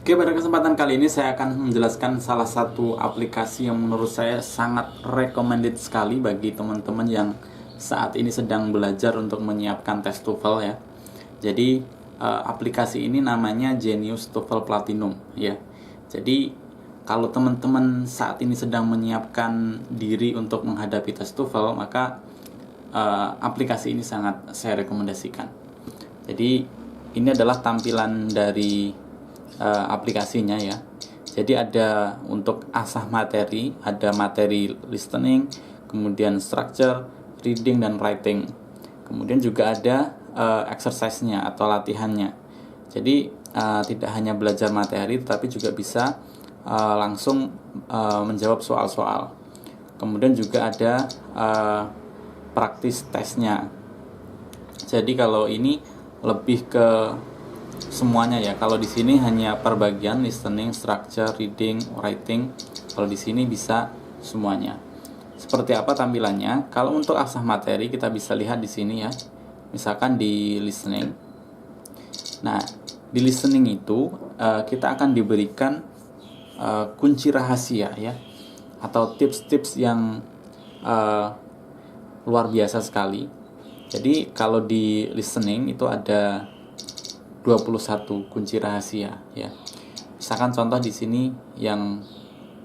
Oke, pada kesempatan kali ini saya akan menjelaskan salah satu aplikasi yang menurut saya sangat recommended sekali bagi teman-teman yang saat ini sedang belajar untuk menyiapkan tes TOEFL ya. Jadi aplikasi ini namanya Genius TOEFL Platinum ya. Jadi kalau teman-teman saat ini sedang menyiapkan diri untuk menghadapi tes TOEFL, maka aplikasi ini sangat saya rekomendasikan. Jadi ini adalah tampilan dari aplikasinya ya. Jadi ada untuk asah materi, ada materi listening, kemudian structure, reading dan writing. Kemudian juga ada exercise-nya atau latihannya. Jadi tidak hanya belajar materi, tetapi juga bisa langsung menjawab soal-soal. Kemudian juga ada praktis tesnya. Jadi kalau ini lebih ke semuanya ya. Kalau di sini hanya per bagian listening, structure, reading, writing. Kalau di sini bisa semuanya. Seperti apa tampilannya? Kalau untuk asah materi kita bisa lihat di sini ya. Misalkan di listening. Nah, di listening itu kita akan diberikan kunci rahasia ya, atau tips-tips yang luar biasa sekali. Jadi kalau di listening itu ada 21 kunci rahasia ya. Misalkan contoh di sini yang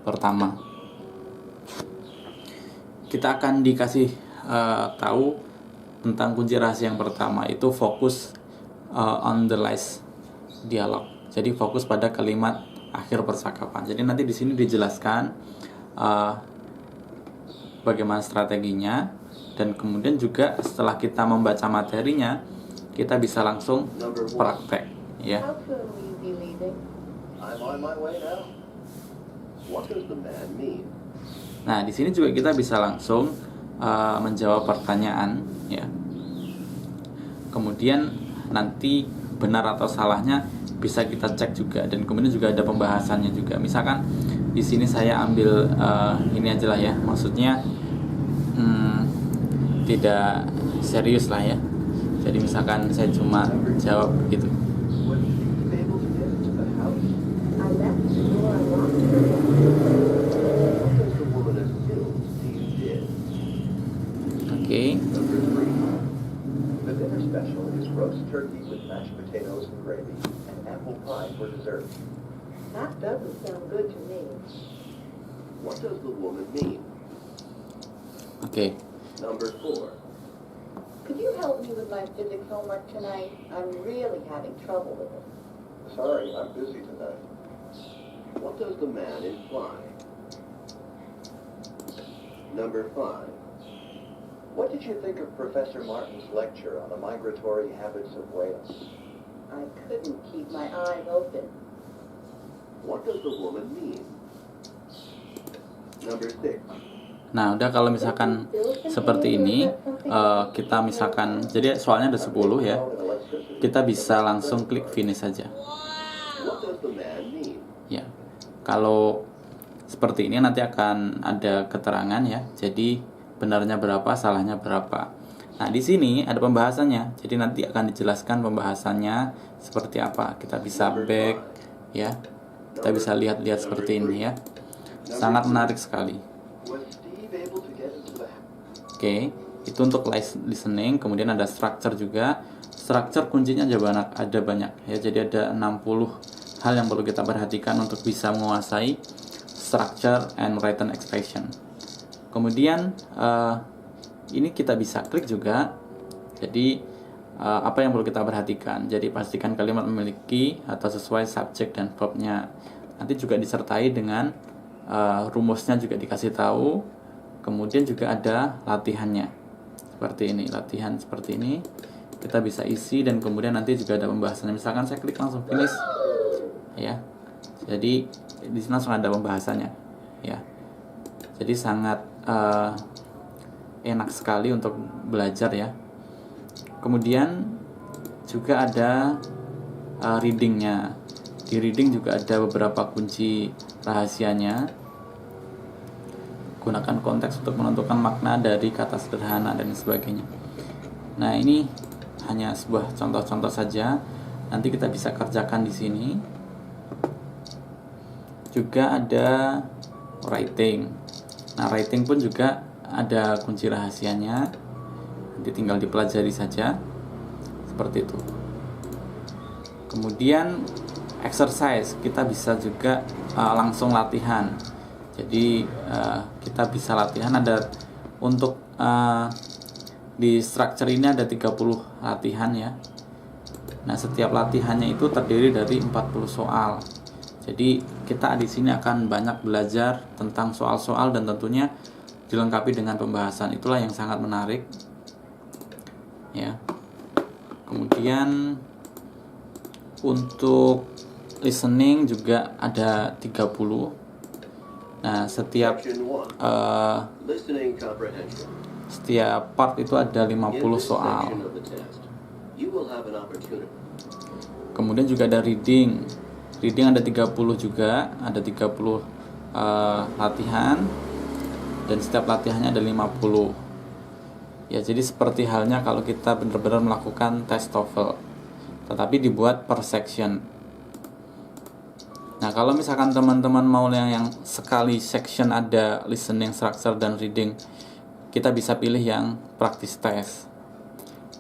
pertama. Kita akan dikasih tahu tentang kunci rahasia yang pertama, itu fokus on the last dialog. Jadi fokus pada kalimat akhir percakapan. Jadi nanti di sini dijelaskan bagaimana strateginya, dan kemudian juga setelah kita membaca materinya kita bisa langsung praktek ya. Nah, di sini juga kita bisa langsung menjawab pertanyaan ya. Kemudian nanti benar atau salahnya bisa kita cek juga, dan kemudian juga ada pembahasannya juga. Misalkan di sini saya ambil ini aja lah ya, maksudnya tidak serius lah ya. Jadi misalkan saya cuma jawab gitu. Oke. The dinner special is roast turkey with mashed potatoes and gravy and apple pie for dessert. That doesn't sound good to me. What does the woman mean? Oke. Number 4. Could you help me with my physics homework tonight? I'm really having trouble with it. Sorry, I'm busy tonight. What does the man imply? Number 5. What did you think of Professor Martin's lecture on the migratory habits of whales? I couldn't keep my eyes open. What does the woman mean? Number 6. Nah, udah kalau misalkan seperti ini, kita misalkan, jadi soalnya ada 10 ya, kita bisa langsung klik finish saja. What does the man mean? Ya, kalau seperti ini nanti akan ada keterangan ya, jadi benarnya berapa, salahnya berapa. Nah, di sini ada pembahasannya, jadi nanti akan dijelaskan pembahasannya seperti apa. Kita bisa back ya, kita bisa lihat-lihat seperti ini ya, sangat menarik sekali. Oke, itu untuk listening. Kemudian ada structure juga. Structure kuncinya ada banyak ya. Jadi ada 60 hal yang perlu kita perhatikan untuk bisa menguasai structure and written expression. Kemudian ini kita bisa klik juga. Jadi apa yang perlu kita perhatikan? Jadi pastikan kalimat memiliki atau sesuai subjek dan verbnya. Nanti juga disertai dengan rumusnya juga dikasih tahu. Kemudian juga ada latihannya seperti ini, latihan seperti ini kita bisa isi, dan kemudian nanti juga ada pembahasannya. Misalkan saya klik langsung finish ya, jadi di sini langsung ada pembahasannya ya. Jadi sangat enak sekali untuk belajar ya. Kemudian juga ada readingnya. Di reading juga ada beberapa kunci rahasianya. Gunakan konteks untuk menentukan makna dari kata sederhana dan sebagainya. Nah, ini hanya sebuah contoh-contoh saja. Nanti kita bisa kerjakan di sini. juga ada writing. Nah, writing pun juga ada kunci rahasianya, nanti tinggal dipelajari saja seperti itu. Kemudian exercise, kita bisa juga langsung latihan. Jadi kita bisa latihan, ada untuk di structure ini ada 30 latihan ya. Nah, setiap latihannya itu terdiri dari 40 soal. Jadi kita di sini akan banyak belajar tentang soal-soal dan tentunya dilengkapi dengan pembahasan. Itulah yang sangat menarik. Ya. Kemudian untuk listening juga ada 30. Nah, setiap Listening comprehension. setiap part itu ada 50 soal. You will have an opportunity. Kemudian juga ada reading. Reading ada 30 juga, ada 30 latihan, dan setiap latihannya ada 50. Ya, jadi seperti halnya kalau kita benar-benar melakukan tes TOEFL, tetapi dibuat per section. Nah, kalau misalkan teman-teman mau yang sekali section ada listening, structure, dan reading, kita bisa pilih yang practice test.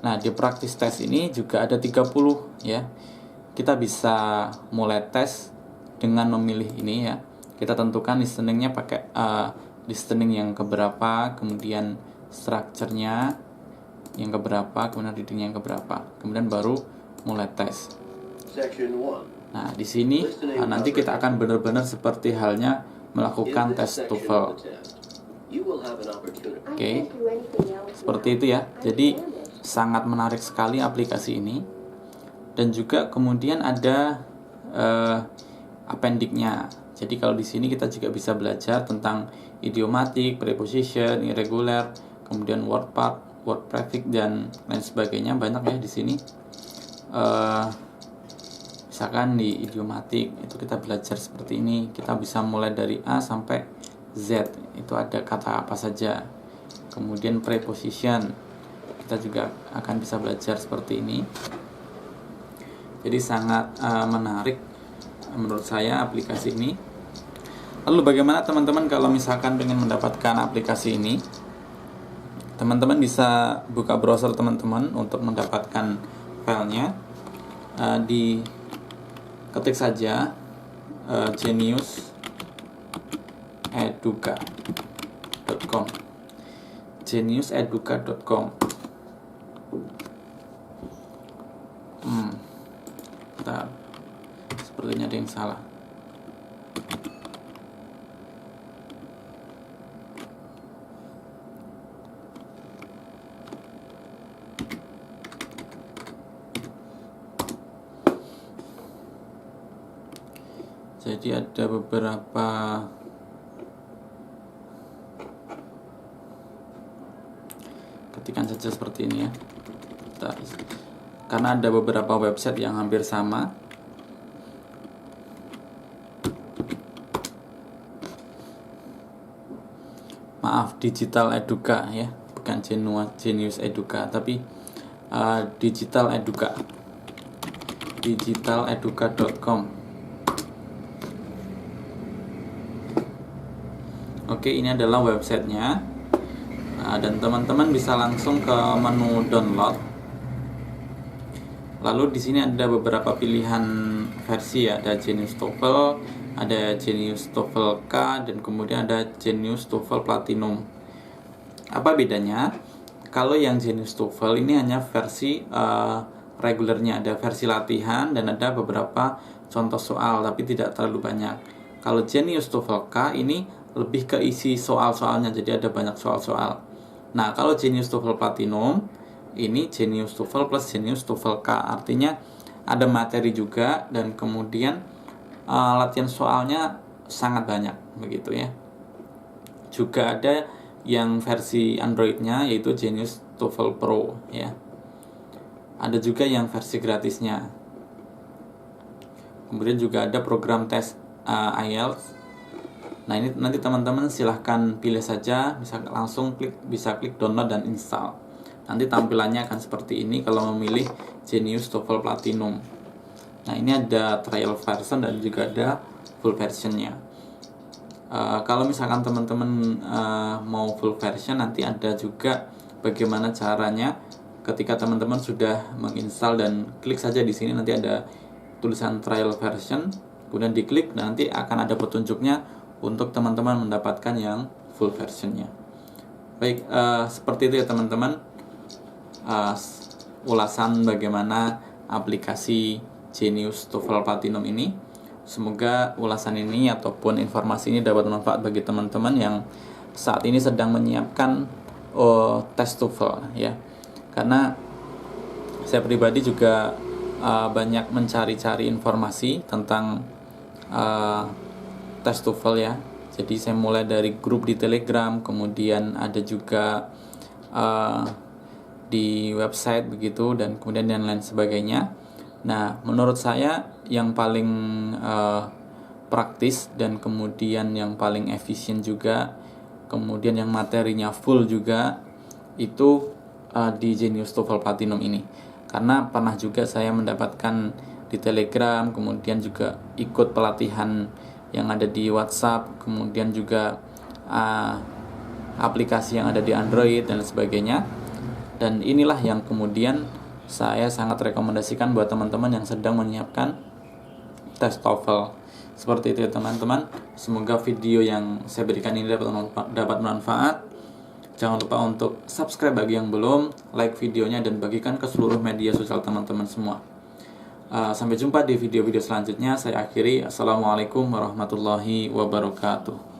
Nah, di practice test ini juga ada 30 ya. Kita bisa mulai tes dengan memilih ini ya. Kita tentukan listeningnya pakai listening yang keberapa, kemudian structure-nya yang keberapa, kemudian reading yang keberapa. Kemudian baru mulai tes. Section 1. Nah, di sini nanti kita akan benar-benar seperti halnya melakukan tes TOEFL. Oke. Seperti itu ya. Jadi sangat menarik sekali aplikasi ini. Dan juga kemudian ada appendix-nya. Jadi kalau di sini kita juga bisa belajar tentang idiomatik, preposition, irregular, kemudian word part, word prefix, dan lain sebagainya. Banyak ya di sini. Misalkan di idiomatik itu kita belajar seperti ini. Kita bisa mulai dari A sampai Z. Itu ada kata apa saja. Kemudian preposition, kita juga akan bisa belajar seperti ini. Jadi sangat menarik menurut saya aplikasi ini. Lalu bagaimana teman-teman kalau misalkan ingin mendapatkan aplikasi ini? Teman-teman bisa buka browser teman-teman untuk mendapatkan filenya. Ketik saja geniuseduca.com, geniuseduca.com. Bentar, sepertinya ada yang salah. Jadi ada beberapa ketikan saja seperti ini ya. Karena ada beberapa website yang hampir sama. Maaf, Digital Educa ya, bukan Genius Educa, tapi Digital Educa, digitaleduca.com. Oke, ini adalah websitenya. Dan teman-teman bisa langsung ke menu download. Lalu di sini ada beberapa pilihan versi ya, ada Genius TOEFL, ada Genius TOEFL K, dan kemudian ada Genius TOEFL Platinum. Apa bedanya? Kalau yang Genius TOEFL ini hanya versi regulernya, ada versi latihan dan ada beberapa contoh soal, tapi tidak terlalu banyak. Kalau Genius TOEFL K ini lebih ke isi soal-soalnya, jadi ada banyak soal-soal. Nah, kalau Genius TOEFL Platinum ini Genius TOEFL plus Genius TOEFL K, artinya ada materi juga dan kemudian latihan soalnya sangat banyak begitu ya. Juga ada yang versi Android-nya yaitu Genius TOEFL Pro ya. Ada juga yang versi gratisnya. Kemudian juga ada program tes IELTS. Nah, ini nanti teman-teman silahkan pilih saja, bisa langsung bisa klik download dan install. Nanti tampilannya akan seperti ini kalau memilih Genius TOEFL Platinum. Nah, ini ada trial version dan juga ada full versionnya. Kalau misalkan teman-teman mau full version, nanti ada juga bagaimana caranya ketika teman-teman sudah menginstal, dan klik saja di sini nanti ada tulisan trial version, kemudian diklik dan nanti akan ada petunjuknya untuk teman-teman mendapatkan yang full versionnya. Baik, seperti itu ya teman-teman, ulasan bagaimana aplikasi Genius TOEFL Platinum ini. Semoga ulasan ini ataupun informasi ini dapat bermanfaat bagi teman-teman yang saat ini sedang menyiapkan tes TOEFL ya. Karena saya pribadi juga banyak mencari-cari informasi tentang tes TOEFL ya. Jadi saya mulai dari grup di Telegram, kemudian ada juga di website begitu, dan kemudian dan lain sebagainya. Nah, menurut saya yang paling praktis dan kemudian yang paling efisien juga, kemudian yang materinya full juga, itu di Genius TOEFL Platinum ini. Karena pernah juga saya mendapatkan di Telegram, kemudian juga ikut pelatihan yang ada di WhatsApp, kemudian juga aplikasi yang ada di Android dan sebagainya. Dan inilah yang kemudian saya sangat rekomendasikan buat teman-teman yang sedang menyiapkan tes TOEFL. Seperti itu ya teman-teman. Semoga video yang saya berikan ini dapat bermanfaat. Jangan lupa untuk subscribe bagi yang belum, like videonya, dan bagikan ke seluruh media sosial teman-teman semua. Sampai jumpa di video-video selanjutnya. Saya akhiri. Assalamualaikum warahmatullahi wabarakatuh.